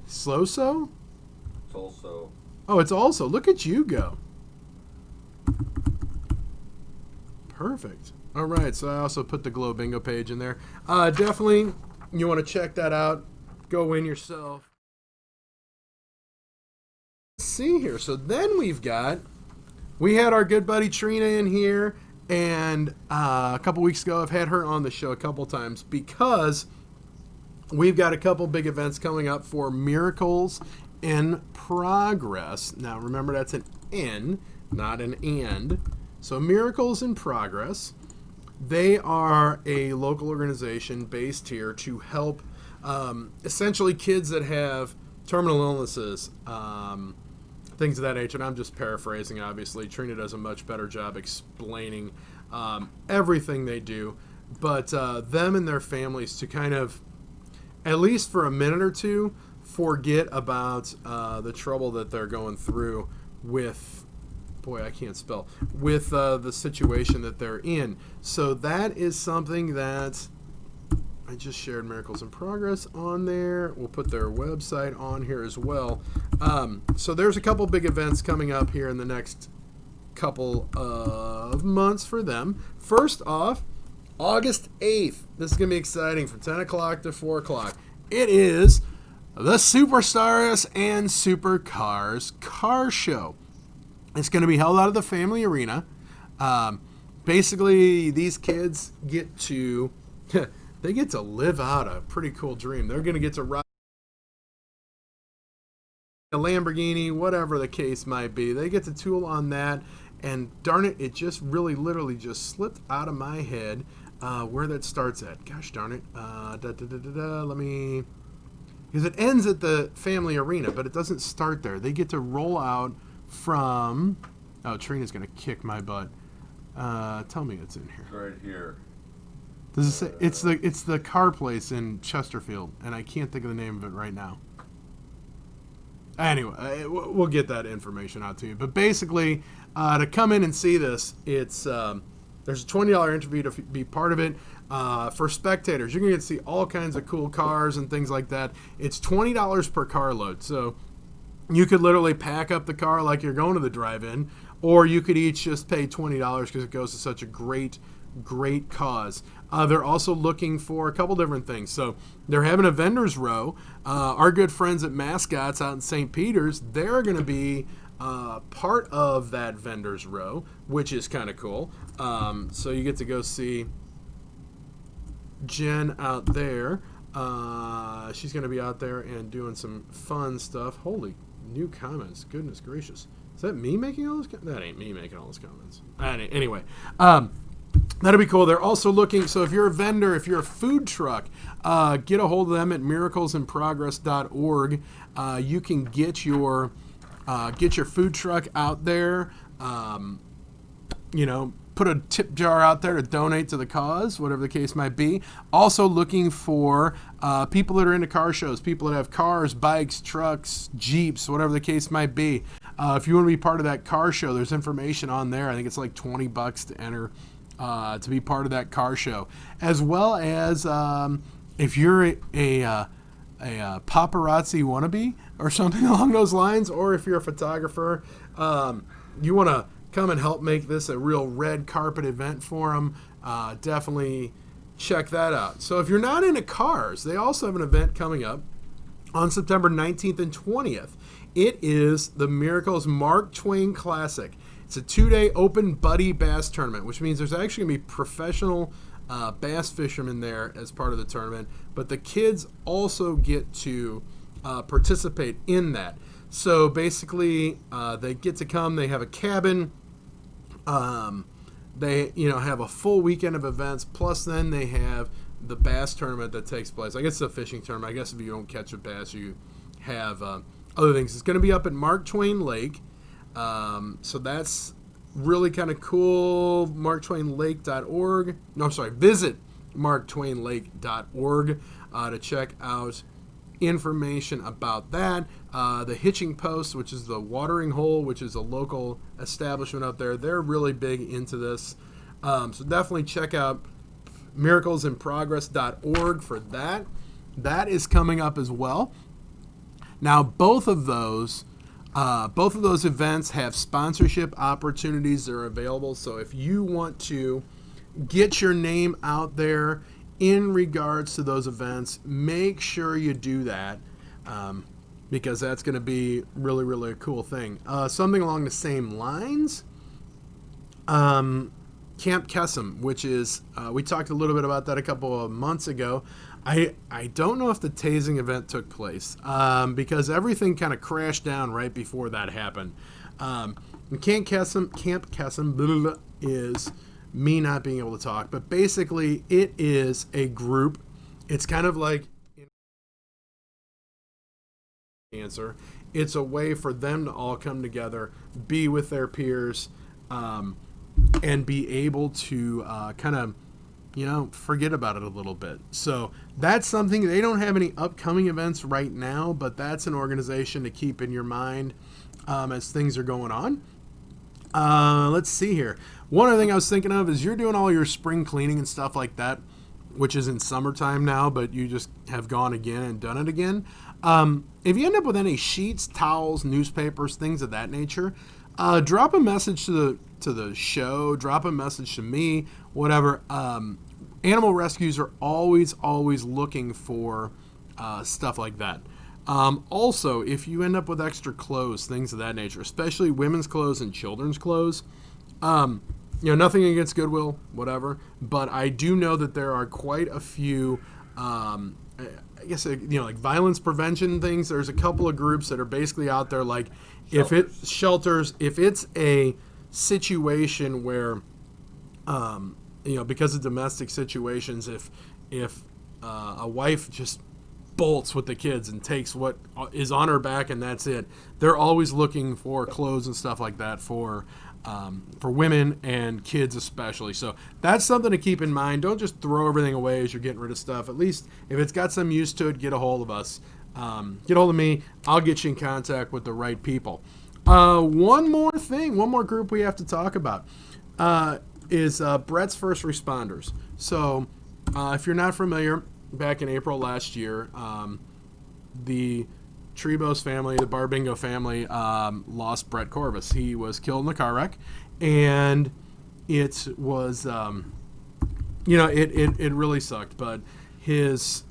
Slow-so? It's also... Oh, it's also. Look at you go. Perfect. All right, so I also put the Glow Bingo page in there. Definitely, you want to check that out. Go in yourself. Let's see here. So then we had our good buddy Trina in here, and a couple weeks ago I've had her on the show a couple times because we've got a couple big events coming up for Miracles in Progress. Now remember, that's an N, not an and. So Miracles in Progress, they are a local organization based here to help essentially kids that have terminal illnesses, things of that nature. And I'm just paraphrasing, obviously. Trina does a much better job explaining everything they do. But them and their families to kind of, at least for a minute or two, forget about the trouble that they're going through with boy, I can't spell, with the situation that they're in. So that is something that I just shared Miracles in Progress on there. We'll put their website on here as well. So there's a couple big events coming up here in the next couple of months for them. First off, August 8th. This is going to be exciting from 10 o'clock to 4 o'clock. It is the Superstars and Supercars Car Show. It's going to be held out of the Family Arena. Basically, these kids get to they get to live out a pretty cool dream. They're going to get to ride a Lamborghini, whatever the case might be. They get to tool on that, and darn it, it just really literally just slipped out of my head where that starts at. Gosh darn it. Let me... Because it ends at the Family Arena, but it doesn't start there. They get to roll out from... Oh, Trina's going to kick my butt. Tell me it's in here. It's right here. Does it say it's the car place in Chesterfield, and I can't think of the name of it right now. Anyway, we'll get that information out to you. But basically, to come in and see this, it's there's a $20 interview to be part of it. For spectators, you're going to get to see all kinds of cool cars and things like that. It's $20 per car load, so you could literally pack up the car like you're going to the drive-in, or you could each just pay $20 because it goes to such a great cause. They're also looking for a couple different things. So they're having a vendor's row. Our good friends at Mascots out in St. Peter's, they're going to be part of that vendor's row, which is kind of cool. So you get to go see Jen out there. She's going to be out there and doing some fun stuff. Holy new comments. Goodness gracious. Is that me making all those comments? That ain't me making all those comments. Anyway, that'll be cool. They're also looking, so if you're a vendor, if you're a food truck, get a hold of them at miraclesinprogress.org. You can get your food truck out there, put a tip jar out there to donate to the cause, whatever the case might be. Also looking for people that are into car shows, people that have cars, bikes, trucks, Jeeps, whatever the case might be. If you want to be part of that car show, there's information on there. I think it's like $20 to enter to be part of that car show. As well as if you're a paparazzi wannabe or something along those lines, or if you're a photographer, you want to come and help make this a real red carpet event for them, definitely check that out. So if you're not into cars, they also have an event coming up on September 19th and 20th. It is the Miracles Mark Twain Classic. It's a 2-day open buddy bass tournament, which means there's actually going to be professional bass fishermen there as part of the tournament, but the kids also get to participate in that. So basically, they get to come, they have a cabin, they have a full weekend of events, plus then they have the bass tournament that takes place. I guess it's a fishing tournament. I guess if you don't catch a bass, you have other things. It's going to be up at Mark Twain Lake. So that's really kind of cool. MarkTwainLake.org. No, sorry. Visit MarkTwainLake.org to check out information about that. The Hitching Post, which is the watering hole, which is a local establishment out there. They're really big into this. So definitely check out miraclesinprogress.org for that. That is coming up as well. Now, both of those events have sponsorship opportunities that are available. So if you want to get your name out there in regards to those events, make sure you do that because that's going to be really, really a cool thing. Something along the same lines, Camp Kesem, which is, we talked a little bit about that a couple of months ago. I don't know if the tasing event took place because everything kind of crashed down right before that happened. Camp Kesem is me not being able to talk, but basically it is a group. It's kind of like cancer. It's a way for them to all come together, be with their peers, and be able to kind of forget about it a little bit. So that's something. They don't have any upcoming events right now, but that's an organization to keep in your mind as things are going on. Let's see here. One other thing I was thinking of is you're doing all your spring cleaning and stuff like that, which is in summertime now, but you just have gone again and done it again. If you end up with any sheets, towels, newspapers, things of that nature, drop a message to the show, drop a message to me, whatever. Animal rescues are always looking for stuff like that. Also, if you end up with extra clothes, things of that nature, especially women's clothes and children's clothes, nothing against Goodwill, whatever, but I do know that there are quite a few, I guess, like violence prevention things. There's a couple of groups that are basically out there, like shelters, if it's a situation where, because of domestic situations, if a wife just bolts with the kids and takes what is on her back and that's it, they're always looking for clothes and stuff like that for women and kids especially. So that's something to keep in mind. Don't just throw everything away as you're getting rid of stuff. At least if it's got some use to it, get a hold of us. Get a hold of me. I'll get you in contact with the right people. One more group we have to talk about is Brett's First Responders. So if you're not familiar, back in April last year, the Trebos family, the Barbingo family, lost Brett Corvus. He was killed in a car wreck, and it was, it really sucked. But his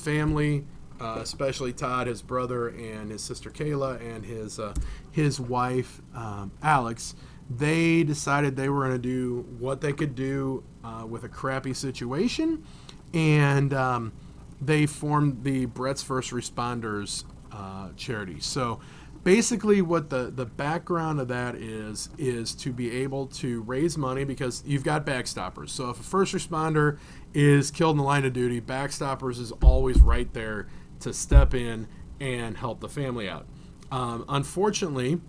family, especially Todd, his brother, and his sister Kayla, and his wife Alex, they decided they were going to do what they could do with a crappy situation, and they formed the Brett's First Responders charity. So basically what the background of that is to be able to raise money, because you've got backstoppers. So if a first responder is killed in the line of duty, backstoppers is always right there to step in and help the family out. Unfortunately,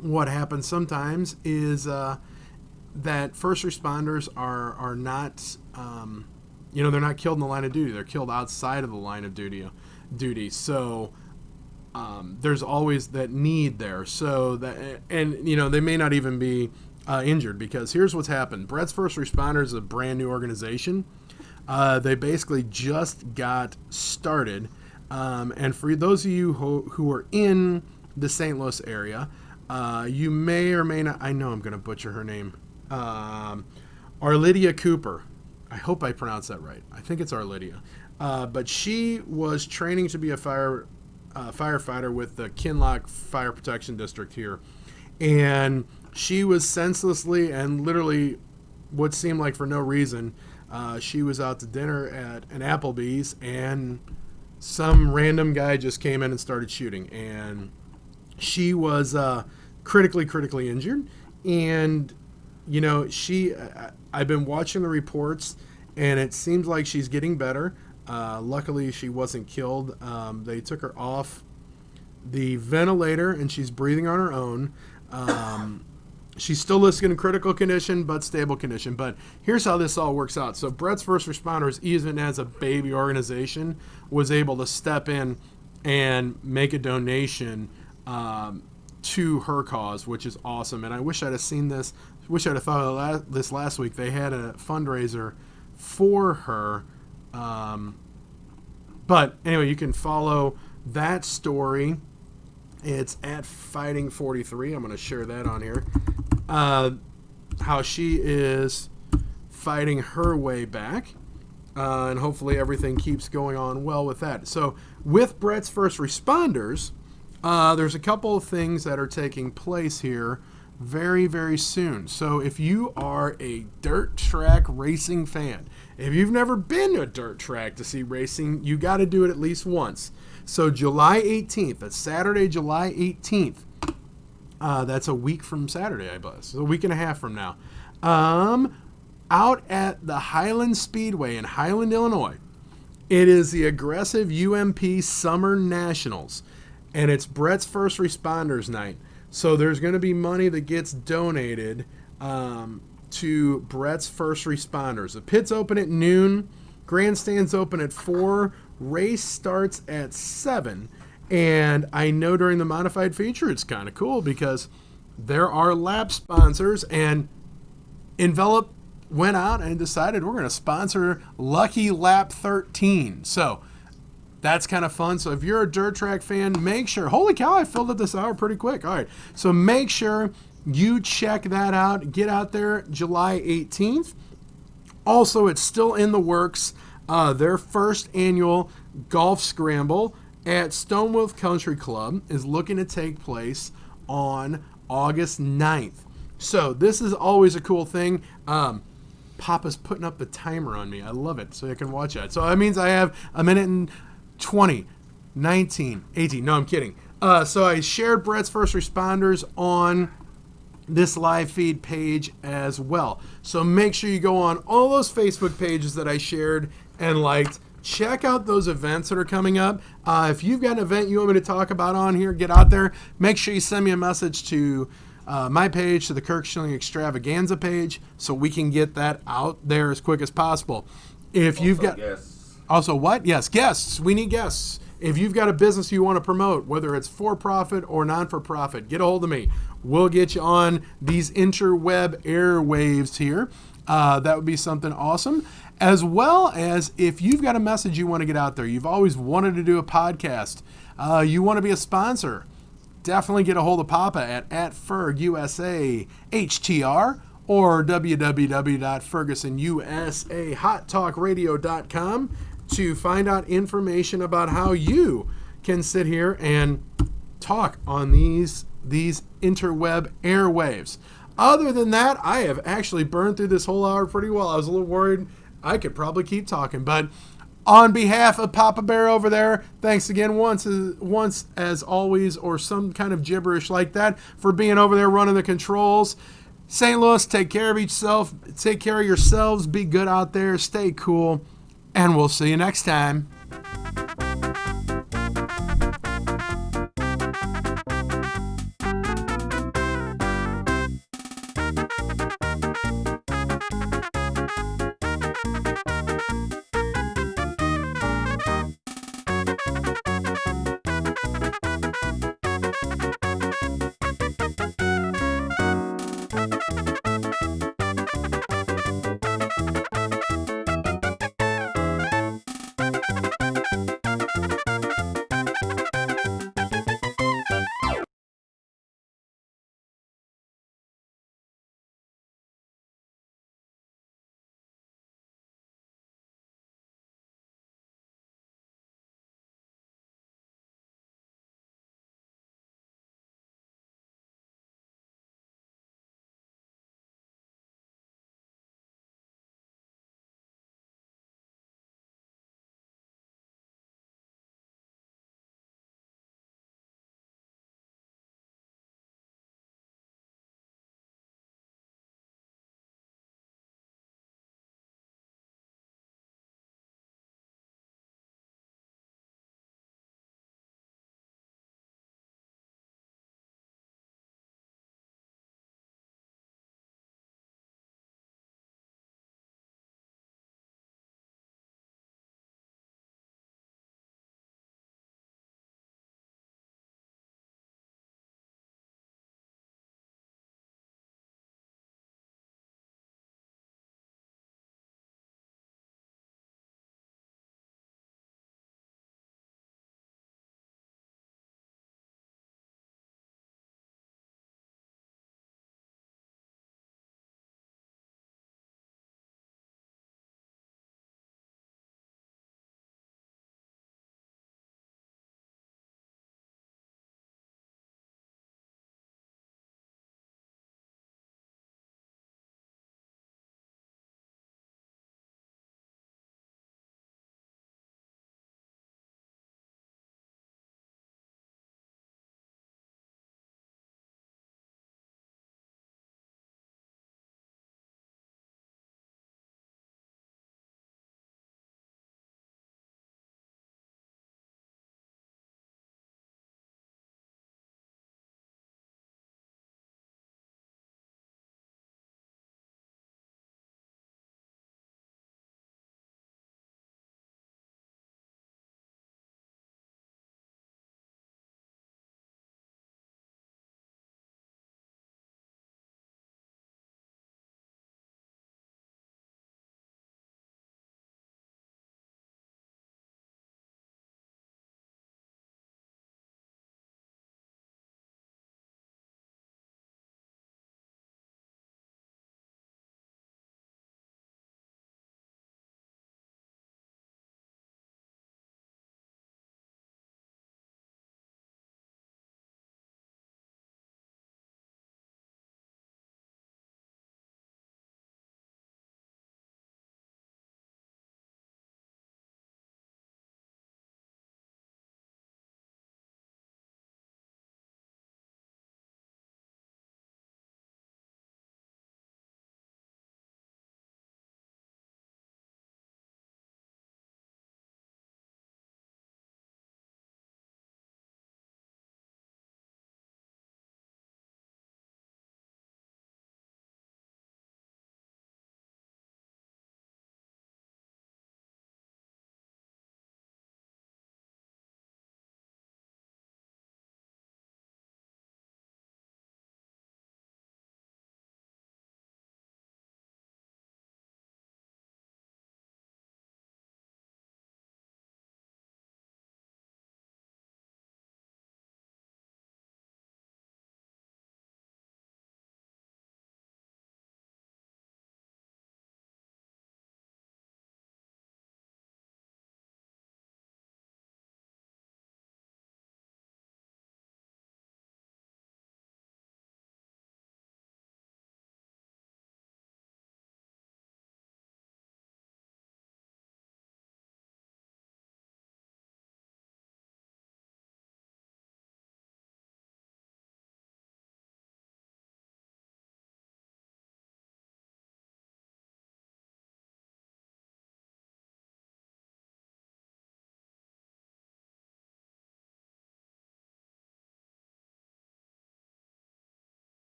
what happens sometimes is that first responders are not, they're not killed in the line of duty. They're killed outside of the line of duty. So there's always that need there. So that, and they may not even be injured, because here's what's happened. Brett's First Responders is a brand new organization. They basically just got started. And for those of you who are in the St. Louis area, you may or may not, I know I'm going to butcher her name, Arlydia Cooper. I hope I pronounced that right. I think it's Arlydia. But she was training to be a firefighter with the Kinloch Fire Protection District here. And she was senselessly and literally what seemed like for no reason, she was out to dinner at an Applebee's, and some random guy just came in and started shooting. And she was critically injured. And, I've been watching the reports, and it seems like she's getting better. Luckily, she wasn't killed. They took her off the ventilator, and she's breathing on her own. She's still listed in critical condition, but stable condition. But here's how this all works out. So Brett's First Responders, even as a baby organization, was able to step in and make a donation to her cause, which is awesome. And I wish I'd have seen this. Wish I'd have thought of this last week. They had a fundraiser for her. But anyway, you can follow that story. It's at Fighting 43. I'm going to share that on here. How she is fighting her way back. And hopefully everything keeps going on well with that. So with Brett's First Responders, there's a couple of things that are taking place here very, very soon. So if you are a dirt track racing fan, if you've never been to a dirt track to see racing, you got to do it at least once. So July 18th, that's Saturday, July 18th. That's a week from Saturday, I believe. So a week and a half from now. Out at the Highland Speedway in Highland, Illinois, it is the Aggressive UMP Summer Nationals, and it's Brett's First Responders Night. So there's going to be money that gets donated to Brett's First Responders. The pits open at noon. Grandstands open at 4. Race starts at 7. And I know during the modified feature it's kind of cool because there are lap sponsors, and Envelop went out and decided we're going to sponsor Lucky Lap 13. So that's kind of fun. So if you're a dirt track fan, make sure, holy cow, I filled up this hour pretty quick. All right. So make sure you check that out. Get out there July 18th. Also, it's still in the works. Their first annual golf scramble at Stonewolf Country Club is looking to take place on August 9th. So this is always a cool thing. Papa's putting up the timer on me. I love it, so I can watch that. So that means I have a minute and 20, 19, 18. No, I'm kidding. So I shared Brett's First Responders on this live feed page as well. So make sure you go on all those Facebook pages that I shared and liked. Check out those events that are coming up. If you've got an event you want me to talk about on here, get out there. Make sure you send me a message to my page, to the Kirk Schilling Extravaganza page, so we can get that out there as quick as possible. If you've got guests. Also what? Yes, guests. We need guests. If you've got a business you want to promote, whether it's for-profit or non-for-profit, get a hold of me. We'll get you on these interweb airwaves here. That would be something awesome. As well as if you've got a message you want to get out there, you've always wanted to do a podcast, you want to be a sponsor, definitely get a hold of Papa at FergUSAHTR or www.fergusonusahottalkradio.com to find out information about how you can sit here and talk on these interweb airwaves. Other than that, I have actually burned through this whole hour pretty well. I was a little worried I could probably keep talking, but on behalf of Papa Bear over there, thanks again once as always, or some kind of gibberish like that, for being over there running the controls. St. Louis, take care of yourselves, be good out there, stay cool, and we'll see you next time.